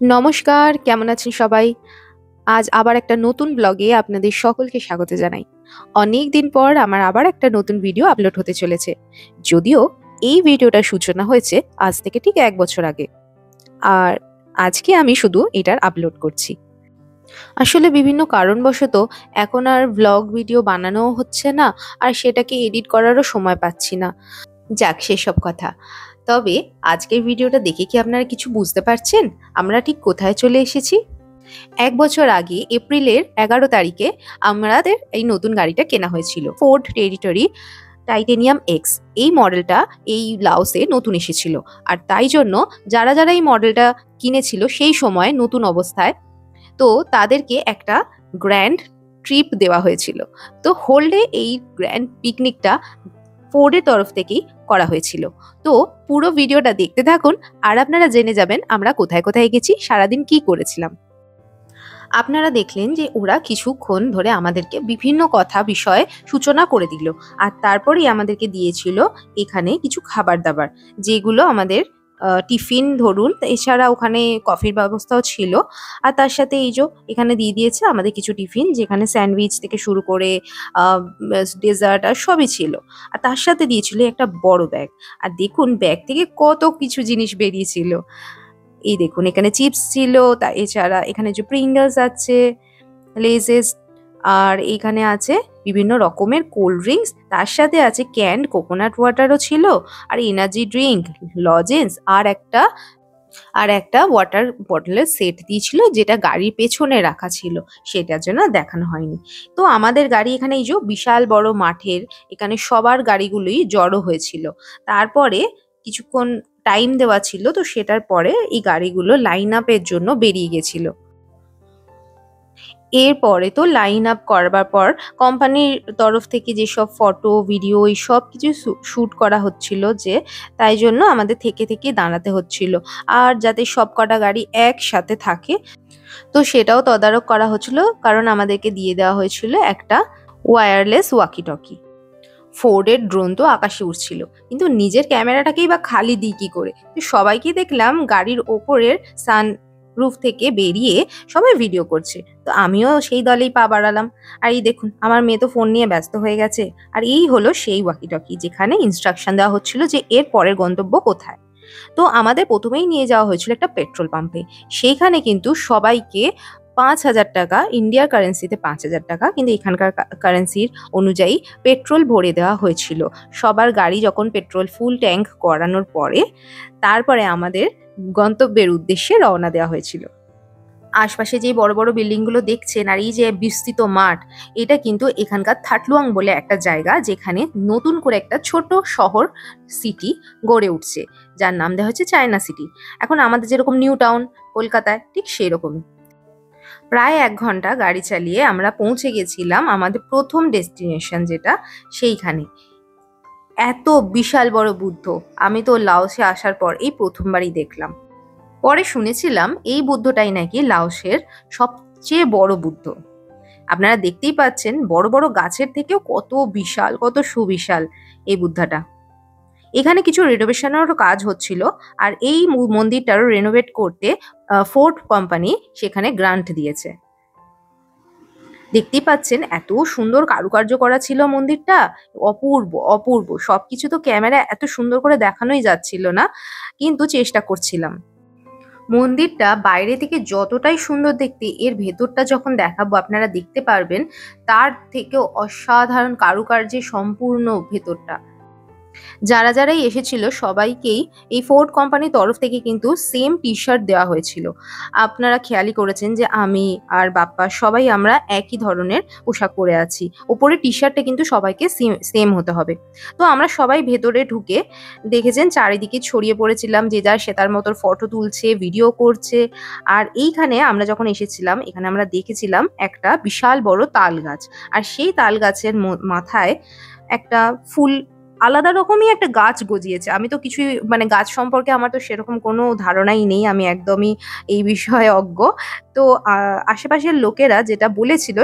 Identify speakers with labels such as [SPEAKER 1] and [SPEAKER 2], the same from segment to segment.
[SPEAKER 1] নমস্কার, কেমন আছেন সবাই? আজ আবার একটা নতুন ব্লগে আপনাদের সকলকে স্বাগত জানাই। অনেক দিন পর আমার আবার একটা নতুন ভিডিও আপলোড হতে চলেছে। যদিও এই ভিডিওটার সূচনা হয়েছে আজ থেকে ঠিক 1 বছর আগে। আর আজকে আমি শুধু এটার আপলোড করছি। আসলে বিভিন্ন কারণবশত এখন আর ব্লগ ভিডিও বানানোও হচ্ছে না, আর সেটাকে এডিট করারও সময় পাচ্ছি না। যাক, সেসব কথা। তবে আজকের ভিডিওটা দেখে কি আপনারা কিছু বুঝতে পারছেন আমরা ঠিক কোথায় চলে এসেছি? 1 বছর আগে এপ্রিলের 11 তারিখে আমাদের এই নতুন গাড়িটা কেনা হয়েছিল। Ford territory titanium x. এই মডেলটা এই লাওসে নতুন এসেছিল, আর তাই জন্য যারা যারা এই মডেলটা কিনেছিল সেই সময় নতুন অবস্থায়, তো তাদেরকে একটা গ্র্যান্ড ট্রিপ দেওয়া হয়েছিল। তো হোল্ডে এই গ্র্যান্ড পিকনিকটা ফোর্ডের তরফ থেকেই করা হয়েছিল। তো পুরো ভিডিওটা দেখতে থাকুন, আর আপনারা জেনে যাবেন আমরা কোথায় কোথায় গেছি, সারাদিন কি করেছিলাম। আপনারা দেখলেন যে ওরা কিছুক্ষণ ধরে আমাদেরকে বিভিন্ন কথা বিষয়ে সূচনা করে দিল, আর তারপরেই আমাদেরকে দিয়েছিল এখানে কিছু খাবার দাবার, যেগুলো আমাদের টিফিন ধরুন, এছাড়া ওখানে কফির ব্যবস্থাও ছিল। আর তার সাথে এই যে এখানে দিয়ে দিয়েছে আমাদের কিছু টিফিন, যেখানে স্যান্ডউইচ থেকে শুরু করে ডেজার্ট আর সবই ছিল। আর তার সাথে দিয়েছিল একটা বড় ব্যাগ। আর দেখুন ব্যাগ থেকে কত কিছু জিনিস বেরিয়েছিল। এই দেখুন এখানে চিপস ছিল, তা এছাড়া এখানে যে প্রিঙ্গলস আছে, লেজেস, আর এখানে আছে বিভিন্ন রকমের কোল্ড ড্রিঙ্কস, তার সাথে আছে ক্যান্ড কোকোনাট ওয়াটারও ছিল, আর এনার্জি ড্রিঙ্ক, লজেন্স, আর একটা ওয়াটার বটলের সেট দিয়েছিল, যেটা গাড়ির পেছনে রাখা ছিল, সেটার জন্য দেখানো হয়নি। তো আমাদের গাড়ি এখানে এই যে বিশাল বড় মাঠের এখানে সবার গাড়িগুলোই জড়ো হয়েছিল। তারপরে কিছুক্ষণ টাইম দেওয়া ছিল, তো সেটার পরে এই গাড়িগুলো লাইন আপের জন্য বেরিয়ে গেছিল। এরপরে তো লাইন আপ করবার পর কোম্পানির তরফ থেকে যেসব ফটো ভিডিও এই সব কিছু শ্যুট করা হচ্ছিল, যে তাই জন্য আমাদের থেকে থেকে দাঁড়াতে হচ্ছিল, আর যাতে সব কটা গাড়ি একসাথে থাকে তো সেটাও তদারক করা হচ্ছিল, কারণ আমাদেরকে দিয়ে দেওয়া হয়েছিল একটা ওয়্যারলেস ওয়াকি টকি। ফোর্ডের ড্রোন তো আকাশে উড়ছিল, কিন্তু নিজের ক্যামেরাটাকেই বা খালি দিই কি করে? তো সবাইকে দেখলাম গাড়ির ওপরের সান রুফ থেকে বেরিয়ে সবাই ভিডিও করছে, তো আমিও সেই দলেই পা বাড়ালাম। আর এই দেখুন আমার মেয়ে তো ফোন নিয়ে ব্যস্ত হয়ে গেছে। আর এই হলো সেই ওয়াকি টকি, যেখানে ইনস্ট্রাকশন দেওয়া হচ্ছিল যে এর পরের গন্তব্য কোথায়। তো আমাদের প্রথমেই নিয়ে যাওয়া হয়েছিল একটা পেট্রোল পাম্পে। সেইখানে কিন্তু সবাইকে 5,000 টাকা, ইন্ডিয়ার কারেন্সিতে 5,000 টাকা, কিন্তু এখানকার কারেন্সির অনুযায়ী পেট্রোল ভরে দেওয়া হয়েছিল। সবার গাড়ি যখন পেট্রোল ফুল ট্যাঙ্ক করানোর পরে তারপরে আমাদের গন্তব্যের উদ্দেশ্যে রওনা দেওয়া হয়েছিল। আশপাশে যে বড় বড় বিল্ডিংগুলো দেখছেন আর এই যে বিস্তৃত মাঠ, এটা কিন্তু এখানকার থাটলুয়াং বলে একটা জায়গা, যেখানে নতুন করে একটা ছোট শহর সিটি গড়ে উঠছে, যার নাম দেওয়া হচ্ছে চায়না সিটি। এখন আমাদের যেরকম নিউ টাউন কলকাতায়, ঠিক সেই রকমই। প্রায় 1 ঘন্টা গাড়ি চালিয়ে আমরা পৌঁছে গেছিলাম আমাদের প্রথম ডেস্টিনেশন, যেটা সেইখানে। এত বিশাল বড় বুদ্ধ আমি তো লাওসে আসার পর এই প্রথমবারই দেখলাম। পরে শুনেছিলাম এই বুদ্ধটাই নাকি লাওসের সবচেয়ে বড় বুদ্ধ। আপনারা দেখতেই পাচ্ছেন বড় বড় গাছের থেকেও কত বিশাল, কত সুবিশাল এই বুদ্ধাটা। এখানে কিছু রেনোভেশনেরও কাজ হচ্ছিল, আর এই মন্দিরটারও রেনোভেট করতে ফোর্ড কোম্পানি সেখানে গ্রান্ট দিয়েছে। দেখতেই পাচ্ছেন এত সুন্দর কারুকার্য করা ছিল মন্দিরটা, অপূর্ব অপূর্ব। সবকিছু তো ক্যামেরা এত সুন্দর করে দেখানোই যাচ্ছিল না, কিন্তু চেষ্টা করছিলাম। মন্দিরটা বাইরে থেকে যতটাই সুন্দর দেখতে, এর ভেতরটা যখন দেখাবো আপনারা দেখতে পারবেন তার থেকেও অসাধারণ কারুকার্যে সম্পূর্ণ ভেতরটা। যারাই এসেছিল সবাইকেই এই ফোর্ড কোম্পানির তরফ থেকে কিন্তু সেম টি-শার্ট দেওয়া হয়েছিল। আপনারা খেয়ালই করেছেন যে আমি আর বাপ্পা সবাই আমরা একই ধরনের পোশাক পরে আছি। ওপরে টি-শার্টটা কিন্তু সবাইকে সেম হতে হবে। তো আমরা সবাই ভেতরে ঢুকে দেখেছেন চারিদিকে ছড়িয়ে পড়েছিলাম, যে যার সে তার মতো ফটো তুলছে, ভিডিও করছে। আর এইখানে আমরা যখন এসেছিলাম, এখানে আমরা দেখেছিলাম একটা বিশাল বড় তাল গাছ, আর সেই তাল গাছের মাথায় একটা ফুল, আলাদা রকমই একটা গাছ গজিয়েছে। আমি তো কিছুই মানে গাছ সম্পর্কে আমার তো সেরকম কোনো ধারণাই নেই, আমি একদমই এই বিষয়ে অজ্ঞ। তো আশেপাশের লোকেরা যেটা বলেছিল,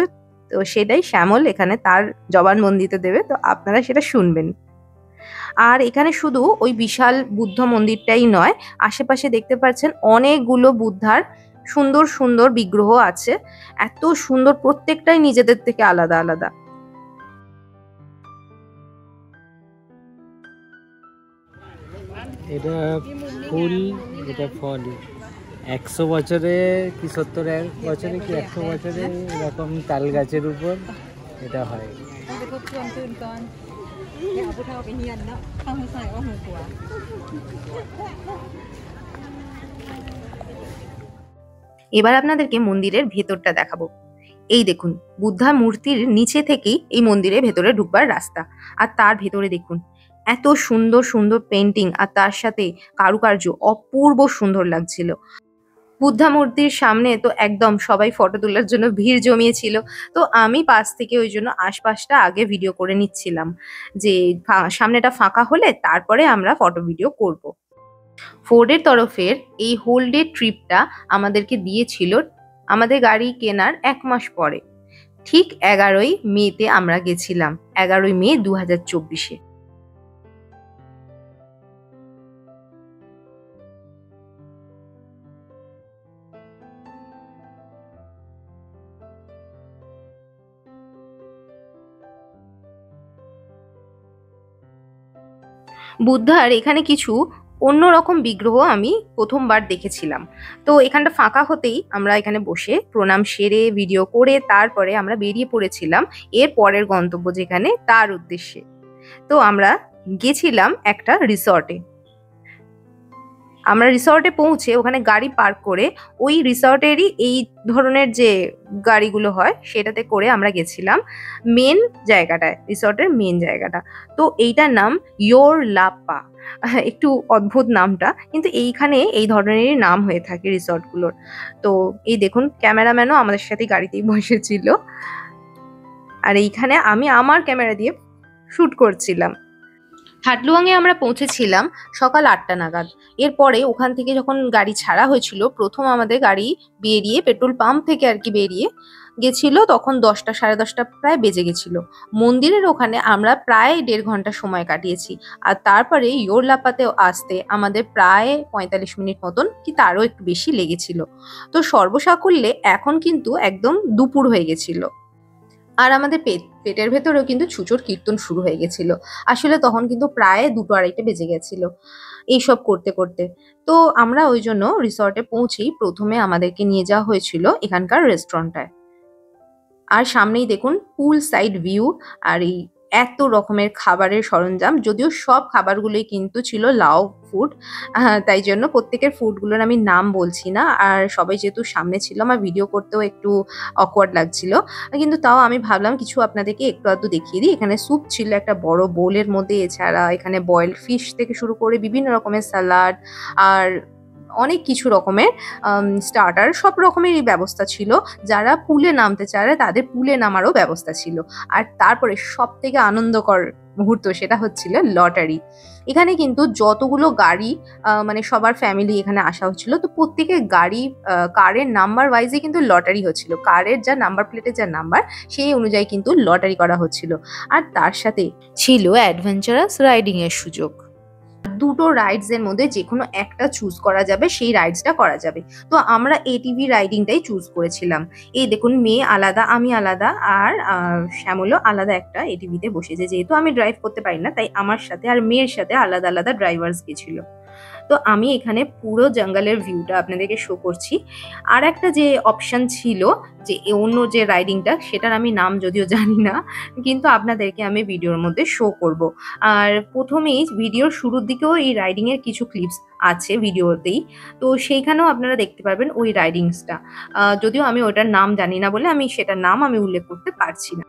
[SPEAKER 1] তো সেটাই শ্যামল এখানে তার জবানবন্দিতে দেবে, তো আপনারা সেটা শুনবেন। আর এখানে শুধু ওই বিশাল বুদ্ধ মন্দিরটাই নয়, আশেপাশে দেখতে পাচ্ছেন অনেকগুলো বুদ্ধার সুন্দর সুন্দর বিগ্রহ আছে। এত সুন্দর, প্রত্যেকটাই নিজেদের থেকে আলাদা আলাদা।
[SPEAKER 2] এটা ফুল, এটা ফল। 100 বছরে কি 70 বছরে কি 100 বছরে এরকম তাল গাছের উপর এটা হয়।
[SPEAKER 1] এবার আপনাদেরকে মন্দিরের ভেতরটা দেখাবো। এই দেখুন, বুদ্ধা মূর্তির নিচে থেকেই এই মন্দিরের ভেতরে ঢুকবার রাস্তা। আর তার ভেতরে দেখুন এত সুন্দর সুন্দর পেন্টিং, আর তার সাথে কারুকার্য অপূর্ব সুন্দর লাগছিল। বুদ্ধা মূর্তির সামনে তো একদম সবাই ফটো তোলার জন্য ভিড় জমিয়েছিল। তো আমি পাশ থেকে ওই জন্য আশপাশটা আগে ভিডিও করে নিচ্ছিলাম, যে সামনেটা ফাঁকা হলে তারপরে আমরা ফটো ভিডিও করব। ফোর্ডের তরফের এই হোল ডে ট্রিপটা আমাদেরকে দিয়েছিল আমাদের গাড়ি কেনার 1 মাস পরে। ঠিক 11ই মেতে আমরা গেছিলাম, 11ই মে 2024-এ। বুদ্ধার এখানে কিছু অন্যরকম বিগ্রহ আমি প্রথমবার দেখেছিলাম। তো এখানটা ফাঁকা হতেই আমরা এখানে বসে প্রণাম সেরে ভিডিও করে তারপরে আমরা বেরিয়ে পড়েছিলাম এর পরের গন্তব্য যেখানে, তার উদ্দেশ্যে। তো আমরা গেছিলাম একটা রিসর্টে। আমরা রিসর্টে পৌঁছে ওখানে গাড়ি পার্ক করে ওই রিসর্টেরই এই ধরনের যে গাড়িগুলো হয় সেটাতে করে আমরা গেছিলাম মেন জায়গাটায়, রিসর্টের মেন জায়গাটা। তো এইটার নাম ইয়োর লাপ্পা। একটু অদ্ভুত নামটা, কিন্তু এইখানে এই ধরনেরই নাম হয়ে থাকে রিসর্টগুলোর। তো এই দেখুন, ক্যামেরাম্যানও আমাদের সাথে গাড়িতেই বসেছিল, আর এইখানে আমি আমার ক্যামেরা দিয়ে শুট করছিলাম। হাটলুয়াংয়ে আমরা পৌঁছেছিলাম সকাল 8টা নাগাদ। এরপরে ওখান থেকে যখন গাড়ি ছাড়া হয়েছিল, প্রথম আমাদের গাড়ি বেরিয়ে পেট্রোল পাম্প থেকে আর কি বেরিয়ে গেছিল, তখন 10টা সাড়ে 10টা প্রায় বেজে গেছিল। মন্দিরের ওখানে আমরা প্রায় 1.5 ঘন্টা সময় কাটিয়েছি, আর তারপরে ইয়োর লাপ্পাতে আসতে আমাদের প্রায় 45 মিনিট মতন কি তারও একটু বেশি লেগেছিল। তো সর্বসাকুল্যে এখন কিন্তু একদম দুপুর হয়ে গেছিল, আর আমাদের পেটের ভেতরেও কিন্তু ছুঁচোর কীর্তন শুরু হয়ে গেছিল। আসলে তখন কিন্তু প্রায় 2-2:30 বেজে গেছিল এইসব করতে করতে। তো আমরা ওই জন্য রিসর্টে পৌঁছেই প্রথমে আমাদেরকে নিয়ে যাওয়া হয়েছিল এখানকার রেস্টুরেন্টটায়। আর সামনেই দেখুন পুল সাইড ভিউ, আর এই এত রকমের খাবারের সরঞ্জাম, যদিও সব খাবারগুলোই কিন্তু ছিল লাও ফুড, তাই জন্য প্রত্যেকের ফুডগুলোর আমি নাম বলছি না। আর সবাই যেহেতু সামনে ছিল, আমার ভিডিও করতেও একটু অকওয়ার্ড লাগছিল, কিন্তু তাও আমি ভাবলাম কিছু আপনাদেরকে একটু আধটু দেখিয়ে দিই। এখানে স্যুপ ছিল একটা বড় বোলের মধ্যে, এছাড়া এখানে বয়েলড ফিশ থেকে শুরু করে বিভিন্ন রকমের স্যালাড আর অনেক কিছু রকমের স্টার্টার, সব রকমেরই ব্যবস্থা ছিল। যারা পুলে নামতে চায় তাদের পুলে নামারও ব্যবস্থা ছিল। আর তারপরে সবথেকে আনন্দকর মুহূর্ত সেটা হচ্ছিল লটারি। এখানে কিন্তু যতগুলো গাড়ি মানে সবার ফ্যামিলি এখানে আসা হচ্ছিল, তো প্রত্যেকের গাড়ি কারের নাম্বার ওয়াইজে কিন্তু লটারি হচ্ছিল। কারের যা নাম্বার প্লেটের যা নাম্বার সেই অনুযায়ী কিন্তু লটারি করা হচ্ছিল। আর তার সাথে ছিল অ্যাডভেঞ্চারাস রাইডিং এর সুযোগ। দুটো রাইডস এর মধ্যে যে কোনো একটা চুজ করা যাবে, সেই রাইডসটা করা যাবে। তো আমরা এটিভি রাইডিংটাই চুজ করেছিলাম। এই দেখুন, মেয়ে আলাদা, আমি আলাদা, আর শ্যামলও আলাদা একটা এটিভিতে বসেছে। যেহেতু আমি ড্রাইভ করতে পারি না, তাই আমার সাথে আর মেয়ের সাথে আলাদা আলাদা ড্রাইভার্স গেছিল। তো আমি এখানে পুরো জঙ্গলের ভিউটা আপনাদেরকে শো করছি। আর একটা যে অপশন ছিল, যে অন্য যে রাইডিংটা, সেটার আমি নাম যদিও জানি না, কিন্তু আপনাদেরকে আমি ভিডিওর মধ্যে শো করব। আর প্রথমেই ভিডিওর শুরুর দিকেও এই রাইডিং এর কিছু ক্লিপস আছে ভিডিওতেই, তো সেইখানেও আপনারা দেখতে পারবেন ওই রাইডিংসটা। যদিও আমি ওটার নাম জানি না বলে আমি সেটার নাম আমি উল্লেখ করতে পারছি না।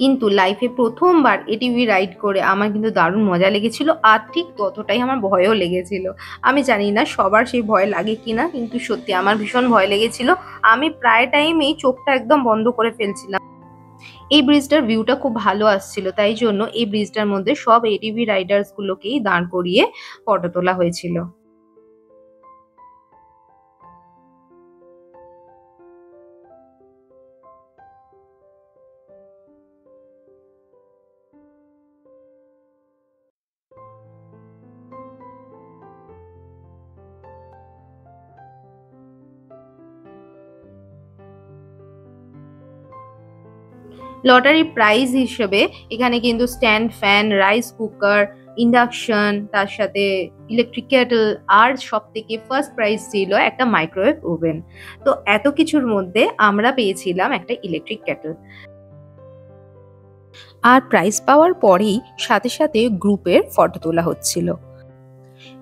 [SPEAKER 1] কিন্তু লাইফে প্রথমবার এটিভি রাইড করে আমার কিন্তু দারুণ মজা লেগেছিল, আর ঠিক ততটাই আমার ভয়ও লেগেছিল। আমি জানি না সবার সেই ভয় লাগে কিনা, কিন্তু সত্যি আমার ভীষণ ভয় লেগেছিল। আমি প্রায় টাইমেই চোখটা একদম বন্ধ করে ফেলছিলাম। এই ব্রিজটার ভিউটা খুব ভালো আসছিল, তাই জন্য এই ব্রিজটার মধ্যে সব এটিভি রাইডার্স গুলোকেই দাঁড় করিয়ে ফটো তোলা হয়েছিল। লটারি প্রাইজ হিসেবে এখানে কিন্তু stand fan, rice cooker, induction, তার সাথে ইলেকট্রিক কেটল, আর সব থেকে ফার্স্ট প্রাইজ ছিল একটা মাইক্রোওয়েভ ওভেন। তো এত কিছুর মধ্যে আমরা পেয়েছিলাম একটা ইলেকট্রিক কেটল। আর প্রাইজ পাওয়ার পরেই সাথে সাথে গ্রুপের ফটো তোলা হচ্ছিল।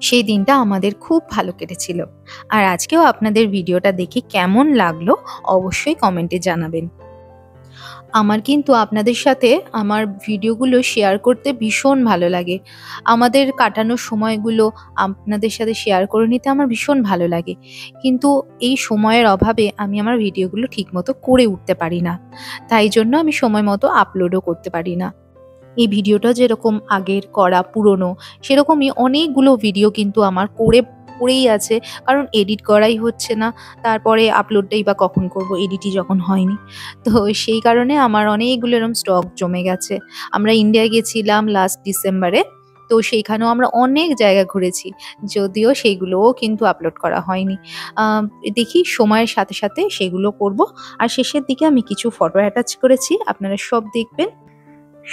[SPEAKER 1] সেই দিনটা আমাদের খুব ভালো কেটেছিল। আর আজকেও আপনাদের ভিডিওটা দেখে কেমন লাগলো অবশ্যই কমেন্টে জানাবেন। আমার কিন্তু আপনাদের সাথে আমার ভিডিওগুলো শেয়ার করতে ভীষণ ভালো লাগে। আমাদের কাটানো সময়গুলো আপনাদের সাথে শেয়ার করে নিতে আমার ভীষণ ভালো লাগে। কিন্তু এই সময়ের অভাবে আমি আমার ভিডিওগুলো ঠিকমতো করে উঠতে পারি না। তাই জন্য আমি সময় মতো আপলোডও করতে পারি না। এই ভিডিওটা যেরকম আগের করা পুরনো, সেরকমই অনেকগুলো ভিডিও কিন্তু আমার পড়েই আছে, কারণ এডিট করাই হচ্ছে না। তারপরে আপলোডটাই বা কখন করব, এডিটই যখন হয়নি। তো সেই কারণে আমার অনেকগুলো এরকম স্টক জমে গেছে। আমরা ইন্ডিয়া গেছিলাম লাস্ট ডিসেম্বরে, তো সেইখানেও আমরা অনেক জায়গা ঘুরেছি, যদিও সেইগুলোও কিন্তু আপলোড করা হয়নি। দেখি সময়ের সাথে সাথে সেগুলো করব। আর শেষের দিকে আমি কিছু ফটো অ্যাটাচ করেছি, আপনারা সব দেখবেন।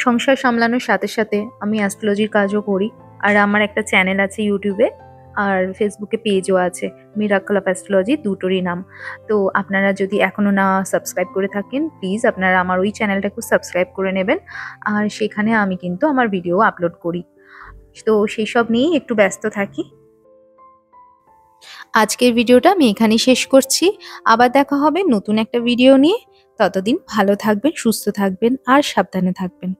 [SPEAKER 1] সংসার সামলানোর সাথে সাথে আমি অ্যাস্ট্রোলজির কাজও করি। আর আমার একটা চ্যানেল আছে ইউটিউবে, আর ফেসবুকে পেজও আছে, মিরাকল অফ অ্যাস্ট্রোলজি, দুটোরই নাম। তো আপনারা যদি এখনও না সাবস্ক্রাইব করে থাকেন, প্লিজ আপনারা আমার ওই চ্যানেলটাকে সাবস্ক্রাইব করে নেবেন। আর সেখানে আমি কিন্তু আমার ভিডিও আপলোড করি, তো সেই সব নিয়েই একটু ব্যস্ত থাকি। আজকের ভিডিওটা আমি এখানেই শেষ করছি। আবার দেখা হবে নতুন একটা ভিডিও নিয়ে। ততদিন ভালো থাকবেন, সুস্থ থাকবেন আর সাবধানে থাকবেন।